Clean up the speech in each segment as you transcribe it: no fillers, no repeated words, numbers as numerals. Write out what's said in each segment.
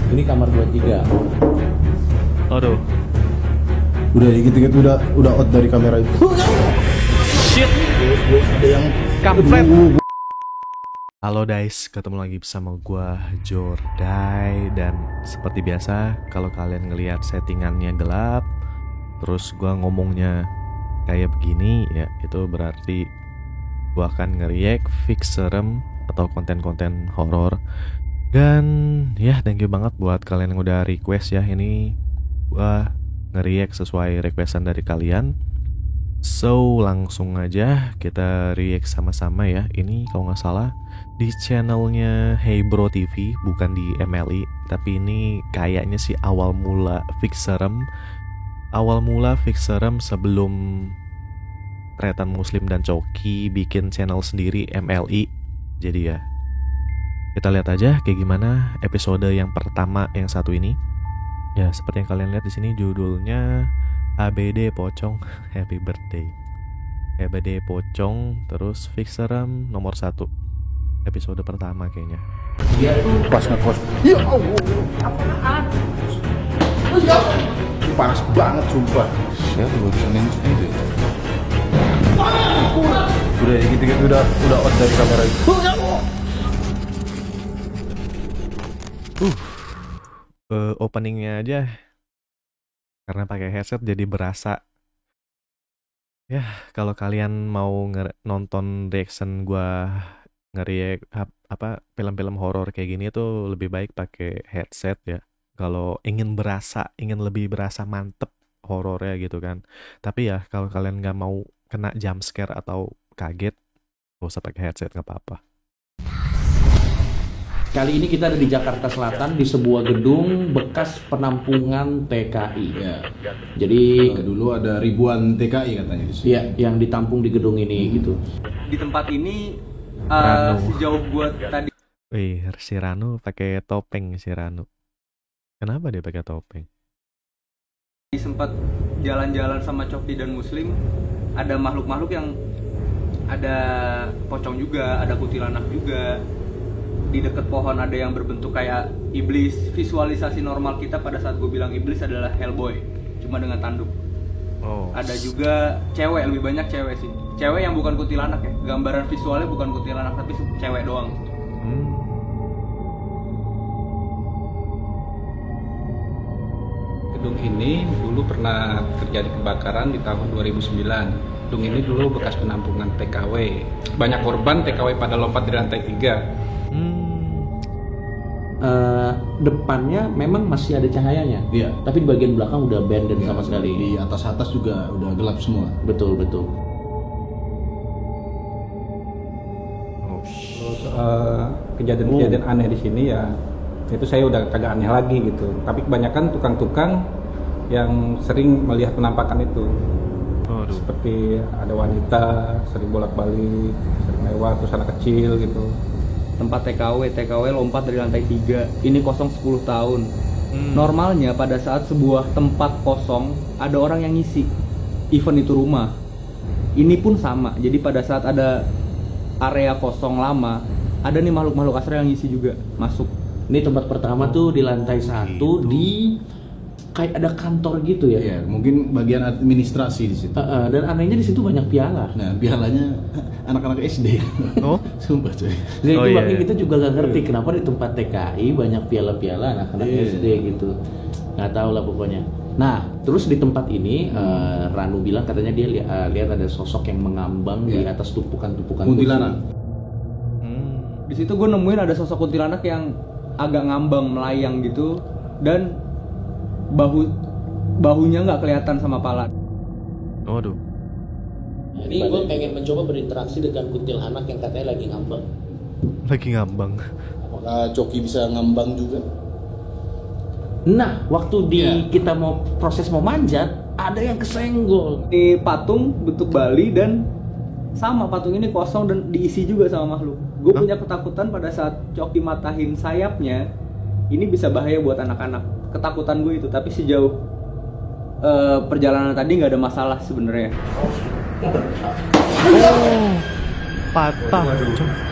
Ini kamar 23. Aduh. Udah dikit-dikit udah out dari kamera itu. Shit. Ada yang Kampret. Halo guys, ketemu lagi bersama gua Jordai. Dan seperti biasa, kalau kalian ngelihat settingannya gelap, terus gua ngomongnya kayak begini, ya itu berarti gua akan nge-react fix serem atau konten-konten horor. Dan ya thank you banget buat kalian yang udah request ya. Ini gua nge-react sesuai requestan dari kalian. So langsung aja kita react sama-sama ya. Ini kalau nggak salah di channelnya Hey Bro TV, bukan di MLI. Tapi ini kayaknya sih awal mula fix serem. Awal mula fix serem sebelum Tretan Muslim dan Coki bikin channel sendiri MLI. Jadi ya kita lihat aja kayak gimana episode yang pertama yang satu ini. Ya seperti yang kalian lihat di sini judulnya ABD Pocong Happy Birthday. ABD Pocong terus fix serem nomor 1. Episode pertama kayaknya. Dia tuh pas ngekos. Ya Allah. apaan? Ya. Panas banget sumpah. Saya baru senin itu. Udah dikit-dikit udah out dari kamera itu. Openingnya aja karena pakai headset jadi berasa. Ya kalau kalian mau nonton reaction gua nge-react film-film horor kayak gini tuh lebih baik pakai headset ya. Kalau ingin lebih berasa mantep horornya gitu kan. Tapi ya kalau kalian nggak mau kena jump scare atau kaget, gak usah pakai headset, nggak apa-apa. Kali ini kita ada di Jakarta Selatan di sebuah gedung bekas penampungan TKI. Ya. Jadi Dulu ada ribuan TKI katanya di sini. ya yang ditampung di gedung ini gitu. Di tempat ini Ranu. sejauh gua tadi Wih, si Ranu pakai topeng si Ranu. Kenapa dia pakai topeng? sempat jalan-jalan sama Coki dan Muslim, ada makhluk-makhluk yang ada pocong juga, ada kuntilanak juga. Di dekat pohon ada yang berbentuk kayak iblis. Visualisasi normal kita pada saat gue bilang iblis adalah Hellboy, cuma dengan tanduk. Oh. Ada juga cewek, lebih banyak cewek sih. Cewek yang bukan kuntilanak ya. Gambaran visualnya bukan kuntilanak tapi cewek doang. Gedung ini dulu pernah terjadi kebakaran di tahun 2009. Gedung ini dulu bekas penampungan TKW. Banyak korban TKW pada lompat dari lantai 3. Depannya memang masih ada cahayanya. Iya. Tapi di bagian belakang udah abandoned sama sekali. Di atas juga udah gelap semua. Betul. Oh, Terus kejadian-kejadian aneh di sini ya itu saya udah kagak aneh lagi gitu. Tapi kebanyakan tukang-tukang yang sering melihat penampakan itu. Aduh. Seperti ada wanita sering bolak-balik, sering lewat, terus anak kecil gitu. Tempat TKW lompat dari lantai 3. Ini kosong 10 tahun. Normalnya pada saat sebuah tempat kosong ada orang yang ngisi, even itu rumah. Ini pun sama. Jadi pada saat ada area kosong lama, ada nih makhluk-makhluk astral yang ngisi juga masuk. Ini tempat pertama tuh di lantai 1 di kayak ada kantor gitu ya. Ya, mungkin bagian administrasi di situ. Dan anehnya di situ banyak piala. Nah, pialanya anak-anak SD. Oh? Sumpah coy. Jadi Oh, makanya iya. kita juga gak ngerti kenapa di tempat TKI banyak piala-piala anak-anak Iya. SD gitu. Nggak tahu lah pokoknya. Nah, terus di tempat ini Ranu bilang katanya dia lihat ada sosok yang mengambang di Iya. atas tumpukan-tumpukan Kuntilanak. Di situ gue nemuin ada sosok kuntilanak yang agak ngambang melayang gitu, dan bahunya nggak kelihatan sama pala. Waduh. Ini gue pengen mencoba berinteraksi dengan kuntilanak yang katanya lagi ngambang. Lagi ngambang. Apakah Coki bisa ngambang juga? Nah, waktu kita mau manjat, ada yang kesenggol. Ini patung bentuk Bali dan sama patung ini kosong dan diisi juga sama makhluk. Gue punya ketakutan pada saat Coki matahin sayapnya, ini bisa bahaya buat anak-anak. Ketakutan gue itu, tapi sejauh perjalanan tadi nggak ada masalah sebenarnya. Oh, patah.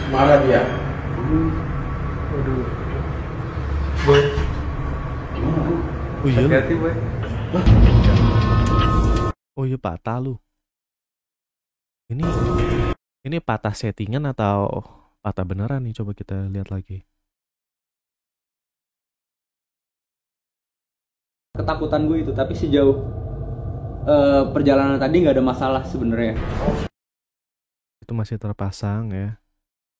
Marah dia. Oh iya. Hati-hati, boy. Oh iya patah lu. Ini patah settingan atau patah beneran nih? Coba kita lihat lagi. Ketakutan gue itu, tapi sejauh perjalanan tadi nggak ada masalah sebenarnya. Itu masih terpasang ya.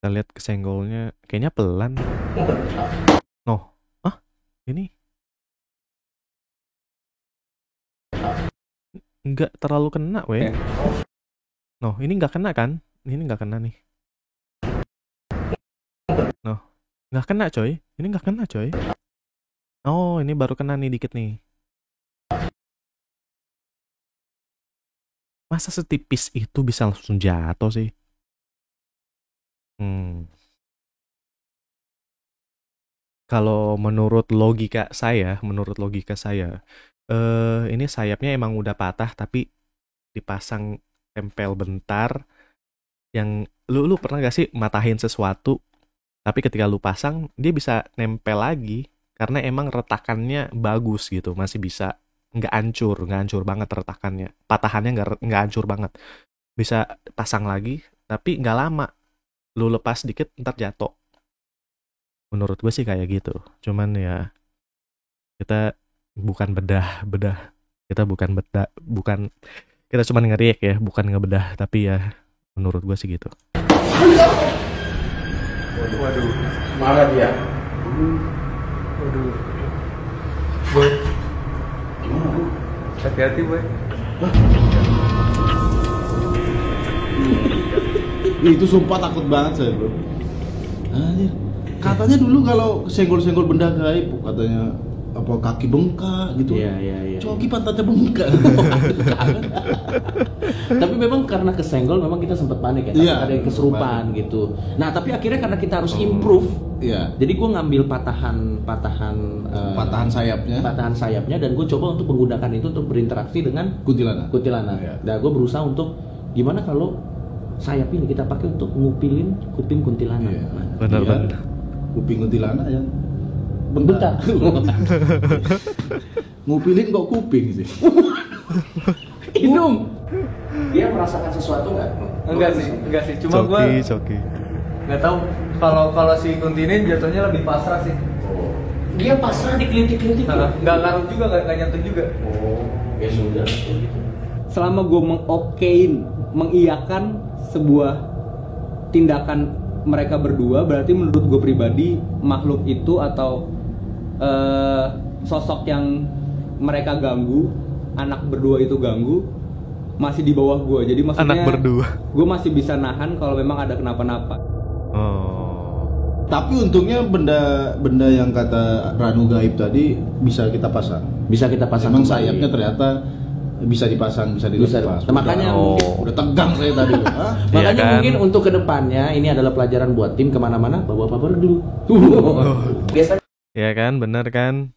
Kita lihat kesenggolnya, kayaknya pelan. Oh, ini nggak terlalu kena, weh. No, ini nggak kena kan? Ini nggak kena nih. No, nggak kena coy. Ini nggak kena coy. Oh, ini baru kena nih dikit nih. Masa setipis itu bisa langsung jatuh sih? Kalau menurut logika saya, ini sayapnya emang udah patah tapi dipasang tempel bentar. Yang lu pernah gak sih matahin sesuatu tapi ketika lu pasang dia bisa nempel lagi karena emang retakannya bagus gitu, masih bisa nggak hancur banget retakannya, patahannya nggak hancur banget, bisa pasang lagi tapi nggak lama, lu lepas dikit ntar jatuh. Menurut gue sih kayak gitu. Cuman ya kita bukan bedah kita bukan kita cuman ngeriak ya, bukan ngebedah, tapi ya menurut gue sih gitu. Waduh, mana dia? Waduh. Boy. Gimana? Hati-hati, boy. Itu sumpah takut banget saya, bro. Anjir. Katanya dulu kalau senggol-senggol benda gaib, katanya apa kaki bengkak gitu. Iya. Coki pantatnya bengkak. Tapi memang karena kesenggol memang kita sempat panik ya, Iya, ada yang kesurupan gitu. Nah, tapi akhirnya karena kita harus improve. Iya. Jadi gue ngambil patahan sayapnya dan gue coba untuk menggunakan itu untuk berinteraksi dengan kuntilanak. Iya. Nah, gue berusaha untuk gimana kalau sayap ini kita pakai untuk ngupilin kuping kuntilanak. Iya. Benar. Kuping kuntilanak ya. Bentar. Ngupilin kok kuping sih. Hidung. Dia merasakan sesuatu nggak? Enggak sih. Cuma gue Coki. nggak tahu kalau si Kunti ini jatuhnya lebih pasrah sih. Dia pasrah dikelitik-kelitik. Nggak ngaruh juga, nggak nyentuh juga. Oh, ya sudah. Selama gue mengiyakan sebuah tindakan mereka berdua, berarti menurut gue pribadi makhluk itu atau sosok yang mereka ganggu, anak berdua itu ganggu, masih di bawah gue. Jadi maksudnya Anak berdua. gue masih bisa nahan kalau memang ada kenapa-napa. Oh. Tapi untungnya benda yang kata Ranu gaib tadi bisa kita pasang. Bisa kita pasang. Emang kembali. sayapnya ternyata bisa dipasang, bisa dilepas. Makanya udah tegang saya tadi. Makanya kan? mungkin untuk kedepannya ini adalah pelajaran buat tim kemana-mana bawa paper dulu. Biasanya. Ya kan, bener kan?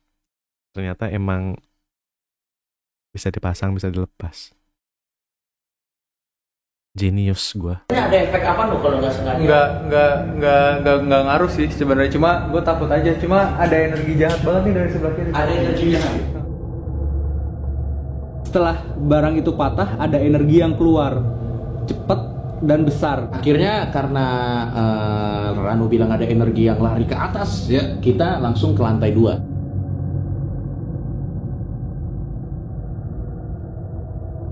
Ternyata emang bisa dipasang, bisa dilepas. Genius gua. Ada efek apa loh kalau nggak sengaja? Nggak ngaruh sih sebenarnya, cuma gue takut aja. Cuma ada energi jahat banget nih dari sebelah kiri. Ada energi jahat. Setelah barang itu patah, ada energi yang keluar cepet dan besar. Akhirnya karena Ranu bilang ada energi yang lari ke atas, Ya. kita langsung ke lantai 2.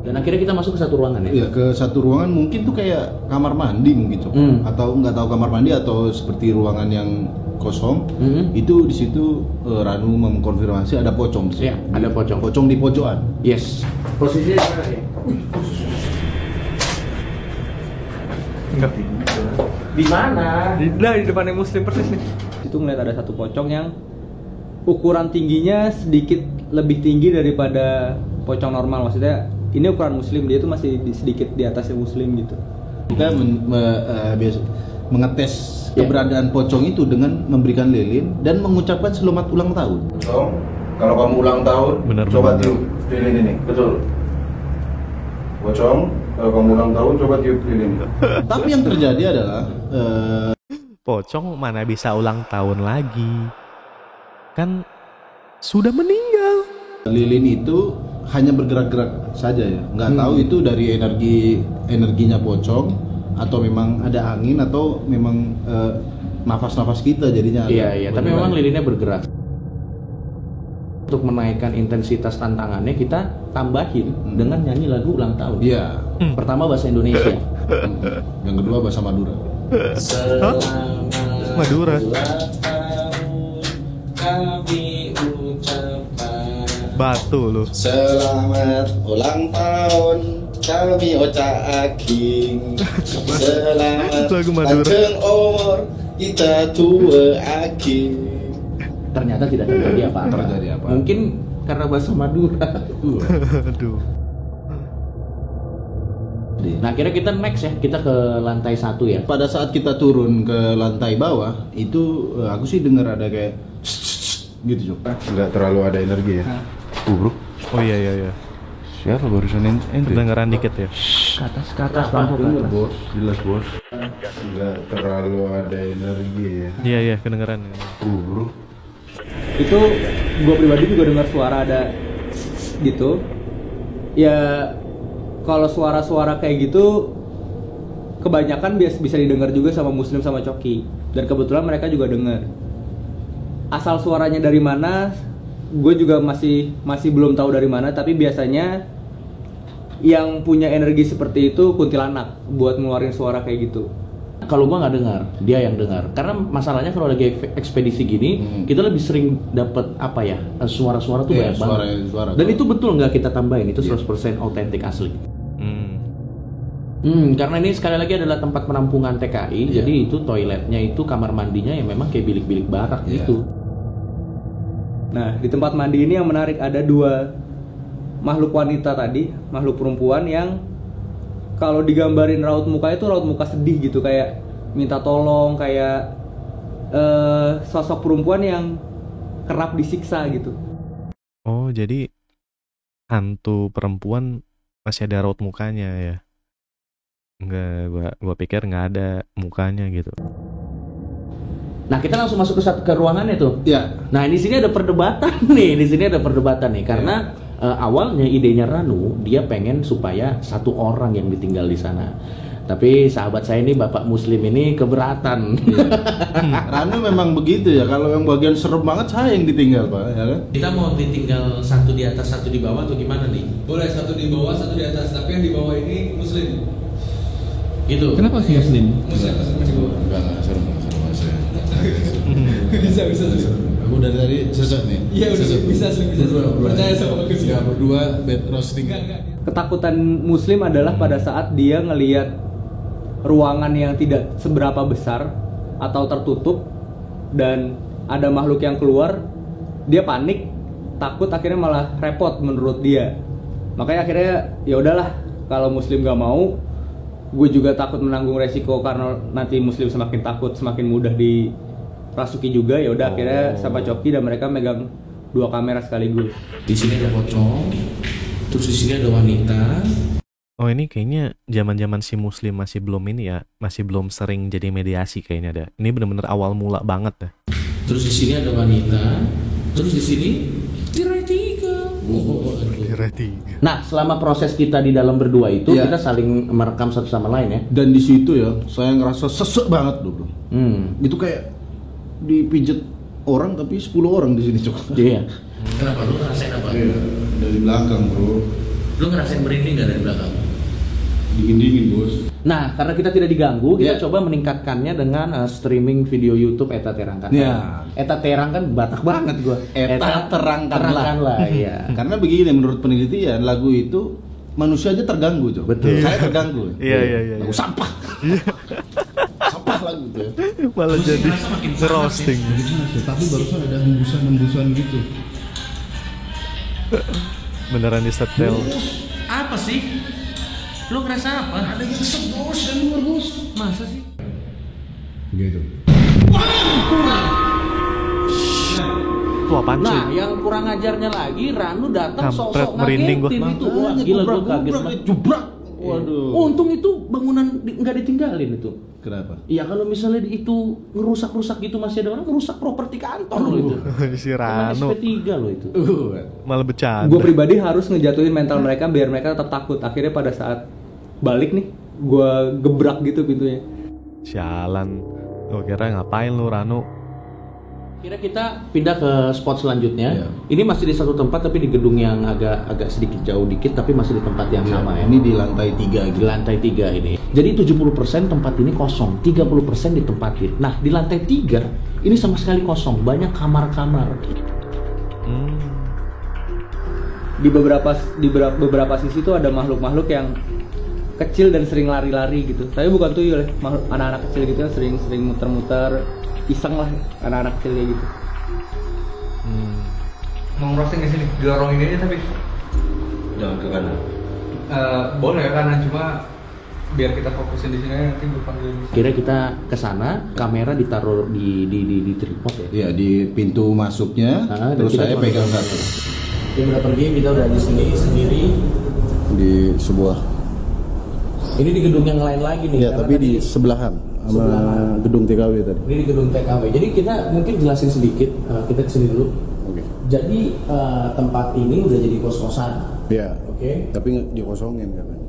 Dan akhirnya kita masuk ke satu ruangan ya. Iya, ke satu ruangan mungkin tuh kayak kamar mandi mungkin, Cok. Atau nggak tahu kamar mandi atau seperti ruangan yang kosong. Itu di situ Ranu mengkonfirmasi ada pocong. Iya, ada pocong. Pocong di pojokan. Yes. Posisinya di mana ya? Enggak. Di mana? Di depannya Muslim persis nih. Itu ngeliat ada satu pocong yang ukuran tingginya sedikit lebih tinggi daripada pocong normal. Maksudnya ini ukuran Muslim, dia tuh masih sedikit di atasnya Muslim gitu. Kita mengetes keberadaan pocong itu dengan memberikan lilin dan mengucapkan selamat ulang tahun. Pocong, kalau kamu ulang tahun, Benar, coba benar. tiup lilin ini. Betul. Pocong, kalau kamu ulang tahun, coba tiup lilin. Tapi yang terjadi adalah Pocong mana bisa ulang tahun lagi? Kan sudah meninggal. Lilin itu hanya bergerak-gerak saja ya, nggak tahu itu dari energinya pocong atau memang ada angin atau memang nafas-nafas kita jadinya. Iya, tapi memang lilinnya bergerak. Untuk menaikkan intensitas tantangannya kita tambahin dengan nyanyi lagu ulang tahun. Iya. Pertama bahasa Indonesia. Yang kedua bahasa Madura. Madura. Kami ucapkan Batu lu. Selamat ulang tahun kami Ocha Aking. Selamat Lagu Madura. panjang umur kita tua Aking. ternyata tidak terjadi apa-apa. Mungkin karena bahasa Madura. Aduh. Nah, akhirnya kita next ya, kita ke lantai 1 ya. Pada saat kita turun ke lantai bawah, itu aku sih dengar ada kayak gitu, Cok. Nggak terlalu ada energi ya. Bro. Oh iya. Siapa barusan ente? Kedengeran dikit ya. Ke atas lampu ke atas. Bos, jelas bos. Nggak terlalu ada energi ya. Iya, kedengeran. Bro. Itu gue pribadi juga dengar suara ada gitu. Ya kalau suara-suara kayak gitu kebanyakan bisa didengar juga sama Muslim sama Coki, dan kebetulan mereka juga dengar. Asal suaranya dari mana gue juga masih belum tahu dari mana, tapi biasanya yang punya energi seperti itu kuntilanak buat ngeluarin suara kayak gitu. Kalau gua nggak dengar, dia yang dengar. Karena masalahnya kalau lagi ekspedisi gini, kita lebih sering dapat apa ya, suara-suara tuh banyak banget. Dan itu betul nggak kita tambahin, itu 100% autentik asli. Karena ini sekali lagi adalah tempat penampungan TKI, jadi itu toiletnya itu kamar mandinya yang memang kayak bilik-bilik barak gitu. Nah, di tempat mandi ini yang menarik ada 2 makhluk wanita tadi, makhluk perempuan yang kalau digambarin raut muka itu raut muka sedih gitu, kayak minta tolong, kayak sosok perempuan yang kerap disiksa gitu. Oh, jadi hantu perempuan masih ada raut mukanya ya? Enggak, gua pikir nggak ada mukanya gitu. Nah, kita langsung masuk ke ruangannya tuh. Iya. Nah, di sini ada perdebatan nih. Karena awalnya idenya Ranu, dia pengen supaya 1 orang yang ditinggal di sana. Tapi sahabat saya ini Bapak Muslim ini keberatan. Ranu memang begitu ya. Kalau yang bagian serem banget saya yang ditinggal, Pak, ya kan? Kita mau ditinggal 1 di atas, 1 di bawah atau gimana nih? Boleh 1 di bawah, 1 di atas. Tapi yang di bawah ini Muslim. Gitu. Kenapa sih Muslim? Muslim di bawah. Enggak serem saya. Bisa. Aku dari tadi sesat nih. Iya udah bisa. Percaya sama aku sih. Ya berdua bed roasting. Ketakutan Muslim adalah pada saat dia ngelihat ruangan yang tidak seberapa besar atau tertutup dan ada makhluk yang keluar, dia panik, takut, akhirnya malah repot menurut dia. Makanya akhirnya ya udahlah, kalau Muslim gak mau, gue juga takut menanggung resiko karena nanti Muslim semakin takut, semakin mudah dirasuki juga. Ya udah akhirnya sama Coki dan mereka megang 2 kamera sekaligus. Di sini ada pocong, terus di sini ada wanita. Oh, ini kayaknya zaman-zaman si Muslim masih belum ini ya, masih belum sering jadi mediasi kayaknya ada. Ini bener-bener awal mula banget dah. Terus di sini ada wanita, terus di sini tirai 3. Nah, selama proses kita di dalam berdua itu kita saling merekam satu sama lain ya. Dan di situ ya, saya ngerasa sesek banget loh, bro. Itu kayak dipijet orang tapi 10 orang di sini, Cok. Iya. Kenapa lu ngerasain apa? Iya, dari belakang, bro. Lu ngerasain merinding nggak dari belakang? Dingin-dingin, Bos. Nah, karena kita tidak diganggu, kita coba meningkatkannya dengan streaming video YouTube Eta Terangkan. Eta Terang kan Batak banget gua. Eta terangkanlah. Iya. Karena begini, menurut penelitian lagu itu manusia aja terganggu, Cok. Betul. Saya terganggu. Iya. Lagu sampah. Sampah lagu itu. Malah jadi roasting. Tapi barusan ada hembusan gitu. Beneran disetel. Apa sih? Lu ngerasa apa? Ada yang nyesek, Bos, dan luar, Bos. Masa sih? Gitu. Itu apaan sih? Nah, yang kurang ajarnya lagi, Ranu datang Kampret, sok-sok merinding gua. ngagetin itu. Wah, gila gua kaget. Jubrak. Waduh. Untung itu bangunan nggak ditinggalin itu. Kenapa? Iya kalau misalnya itu ngerusak-rusak gitu masih ada orang ngerusak properti kantor loh itu. Si Sama Rano SP3 loh itu. malah bercanda. Gue pribadi harus ngejatuhin mental mereka biar mereka tetap takut. Akhirnya pada saat balik nih, gue gebrak gitu pintunya. Sialan. Gue kira ngapain lu Rano? Kira kita pindah ke spot selanjutnya. Iya. Ini masih di satu tempat tapi di gedung yang agak sedikit jauh dikit tapi masih di tempat yang sama ya. Ini di lantai 3 Di gitu. lantai 3 ini. Jadi 70% tempat ini kosong, 30% ditempatin. Nah, di lantai 3 ini sama sekali kosong, banyak kamar-kamar. Di beberapa sisi tuh ada makhluk-makhluk yang kecil dan sering lari-lari gitu. Tapi bukan tuyul ya, makhluk anak-anak kecil gitu yang sering muter-muter, iseng lah anak-anak kecil kayak gitu. Mau ngerosting ke sini, di lorong ini aja tapi Jangan ke kanan. boleh ke kanan cuma biar kita fokusin di sini aja, nanti gue panggil di sini. Kira kita ke sana, kamera ditaruh di tripod ya. Iya, di pintu masuknya, Dan terus kita saya cuma pegang satu. Yang udah pergi, kita udah di sini sendiri. Di sebuah. Ini di gedung yang lain lagi nih. Ya, karena tapi tadi di sebelahan sama Sebelahan. gedung TKW tadi. ini di gedung TKW. Jadi kita mungkin jelasin sedikit. Kita kesini dulu. Oke. Jadi tempat ini udah jadi kos-kosan. Ya. Oke. Tapi nggak dikosongin katanya.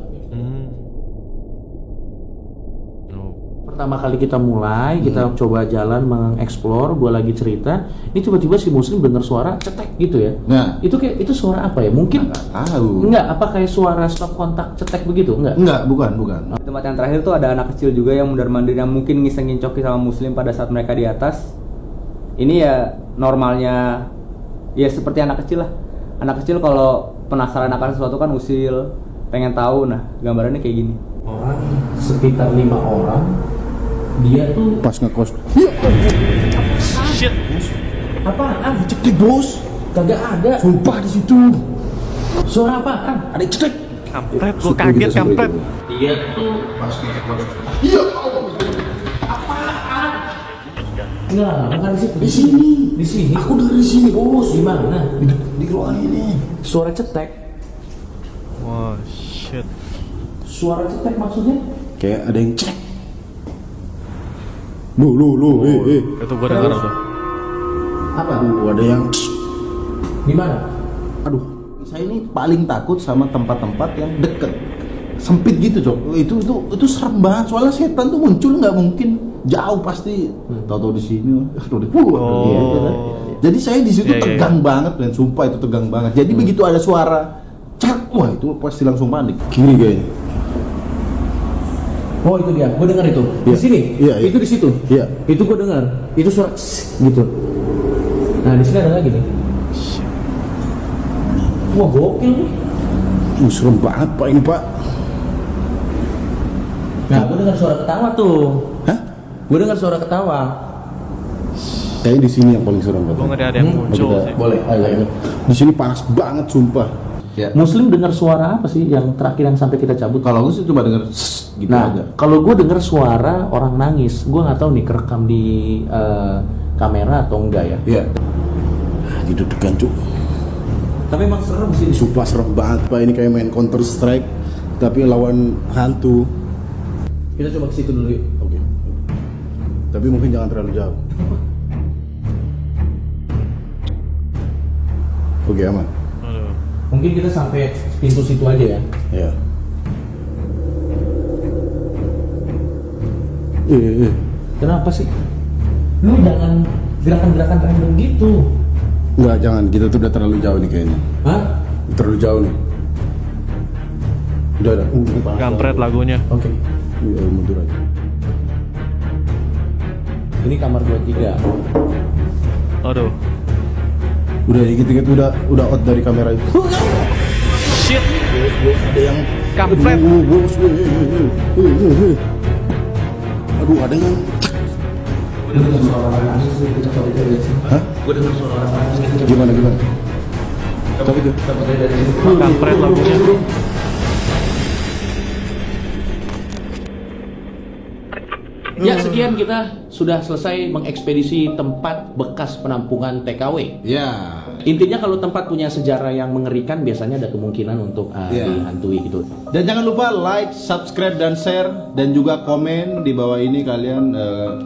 Pertama kali kita mulai, kita coba jalan mengeksplor, gue lagi cerita, ini tiba-tiba si Muslim dengar suara cetek gitu ya. Nah, Itu suara apa ya? Mungkin nggak tahu. enggak, apa kayak suara stop kontak cetek begitu? Enggak. Enggak, bukan. Di tempat yang terakhir tuh ada anak kecil juga yang mundar-mandir yang mungkin ngisengin Coki sama Muslim pada saat mereka di atas. Ini ya normalnya ya seperti anak kecil lah. Anak kecil kalau penasaran akan sesuatu kan usil, pengen tahu. Nah, gambarannya kayak gini. Orang sekitar 5 orang, dia tuh Pas ngekos. Shit. apaan? Cetek bos. Kagak ada. Sumpah di situ. Suara apaan? Ada cetek. Kampret, gue kaget kampret. Dia tuh Pas ngekos. enggak, bukan di situ. Di sini. Di sini. Aku dari sini bos. Di mana? Di ruangan ini. Suara cetek. Wah, shit. Suara cetek maksudnya? Kayak ada yang cek. Lu, Itu gue dengar tuh. Apa? Aduh, ada yang. Di mana? Aduh, saya ini paling takut sama tempat-tempat yang deket, sempit gitu, Cok. Itu serem banget. Soalnya setan tuh muncul nggak mungkin jauh pasti. Tahu-tahu di sini, tahu di pulau. Oh. Iya. Jadi saya di situ Iya, iya. tegang banget, dan sumpah itu tegang banget. Jadi begitu ada suara cek, wah itu pasti langsung panik. Kiri kayaknya. Oh itu dia, gue dengar itu. Iya. Di sini? Iya, iya. Itu di situ? Iya. Itu gue dengar. Itu suara gitu. Nah di sini ada lagi nih. Wah gokil nih. Serem banget Pak ini Pak. Nah gue dengar suara ketawa tuh. Hah? Gue dengar suara ketawa. Kayaknya di sini yang paling serem Gue katanya. ngeri ada yang muncul sih. Boleh, ayo. Di sini panas banget sumpah. Ya. Muslim dengar suara apa sih yang terakhir yang sampai kita cabut? Kalau aku sih cuma denger gitu Nah, aja. kalau gue dengar suara orang nangis, gue nggak tahu nih kerekam di kamera atau enggak ya. Iya. Jadi deg-degan cuk. Tapi emang serem sih. Sumpah serem banget Pak, ini kayak main Counter Strike tapi lawan hantu. Kita coba ke situ dulu yuk. Oke. Tapi mungkin jangan terlalu jauh. Oke, aman. Aduh. Mungkin kita sampai pintu situ aja ya. Ya. Kenapa sih? Lu jangan gerakan-gerakan random gitu. Enggak, jangan. Kita tuh udah terlalu jauh nih kayaknya. Hah? Terlalu jauh nih. Udah. Kampret lagunya. Oke. Iya, mundur aja. Ini kamar 23. Aduh. Udah dikit-dikit udah out dari kamera itu. Shit. Ada yang Kampret. Aduh, bos. Aduh, ada yang. Gue dengar suara orang nangis nih, kita coba dari sini. Hah? Gue dengar suara orang nangis. Gimana? Coba itu. Coba dari sini. Kampret lagunya. Ya, sekian kita sudah selesai mengekspedisi tempat bekas penampungan TKW. Ya. Intinya kalau tempat punya sejarah yang mengerikan biasanya ada kemungkinan untuk dihantui gitu. Dan jangan lupa like, subscribe dan share dan juga komen di bawah ini kalian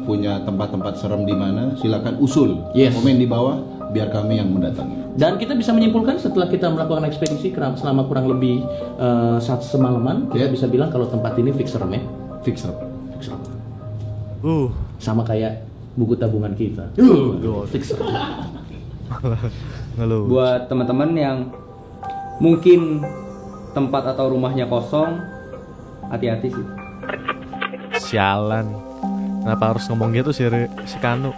punya tempat-tempat serem di mana. Silakan usul. Yes. Komen di bawah biar kami yang mendatangi. Dan kita bisa menyimpulkan setelah kita melakukan ekspedisi selama kurang lebih semalaman, kita bisa bilang kalau tempat ini fix serem ya. Fix serem. Sama kayak buku tabungan kita. Fix serem. Ngeluh. Buat teman-teman yang mungkin tempat atau rumahnya kosong, hati-hati sih. Sialan. Kenapa harus ngomong gitu si Ranu?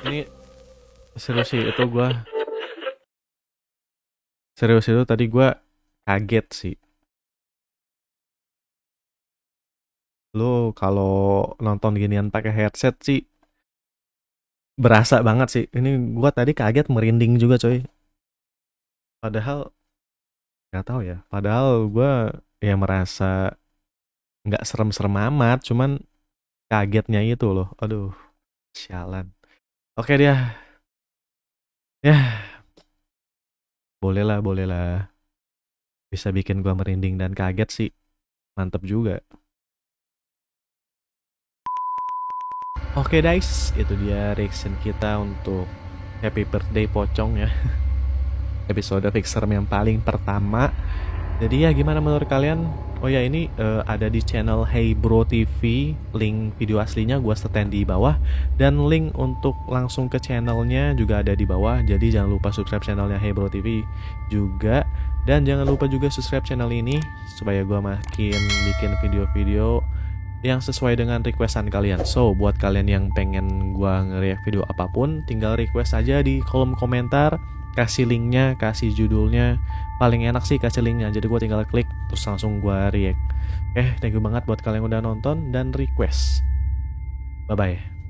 Ini serius itu tadi gue kaget sih. Lo kalau nonton ginian pakai headset sih berasa banget sih. Ini gue tadi kaget, merinding juga coy. Padahal nggak tahu ya. Padahal gue ya merasa nggak serem-serem amat, cuman kagetnya itu loh. Aduh, sialan. Oke dia. Ya. Boleh lah. Bisa bikin gua merinding dan kaget sih. Mantep juga. Oke guys, itu dia reaction kita untuk Happy Birthday Pocong ya. Episode Fixer yang paling pertama. Jadi ya gimana menurut kalian? Oh ya ini ada di channel Hey Bro TV. Link video aslinya gue setel di bawah. Dan link untuk langsung ke channelnya juga ada di bawah. Jadi jangan lupa subscribe channelnya Hey Bro TV juga. Dan jangan lupa juga subscribe channel ini supaya gue makin bikin video-video yang sesuai dengan requestan kalian. So buat kalian yang pengen gue nge-react video apapun, tinggal request aja di kolom komentar. Kasih linknya, kasih judulnya. Paling enak sih kasih linknya, jadi gue tinggal klik terus langsung gue react. Thank you banget buat kalian yang udah nonton dan request. Bye bye.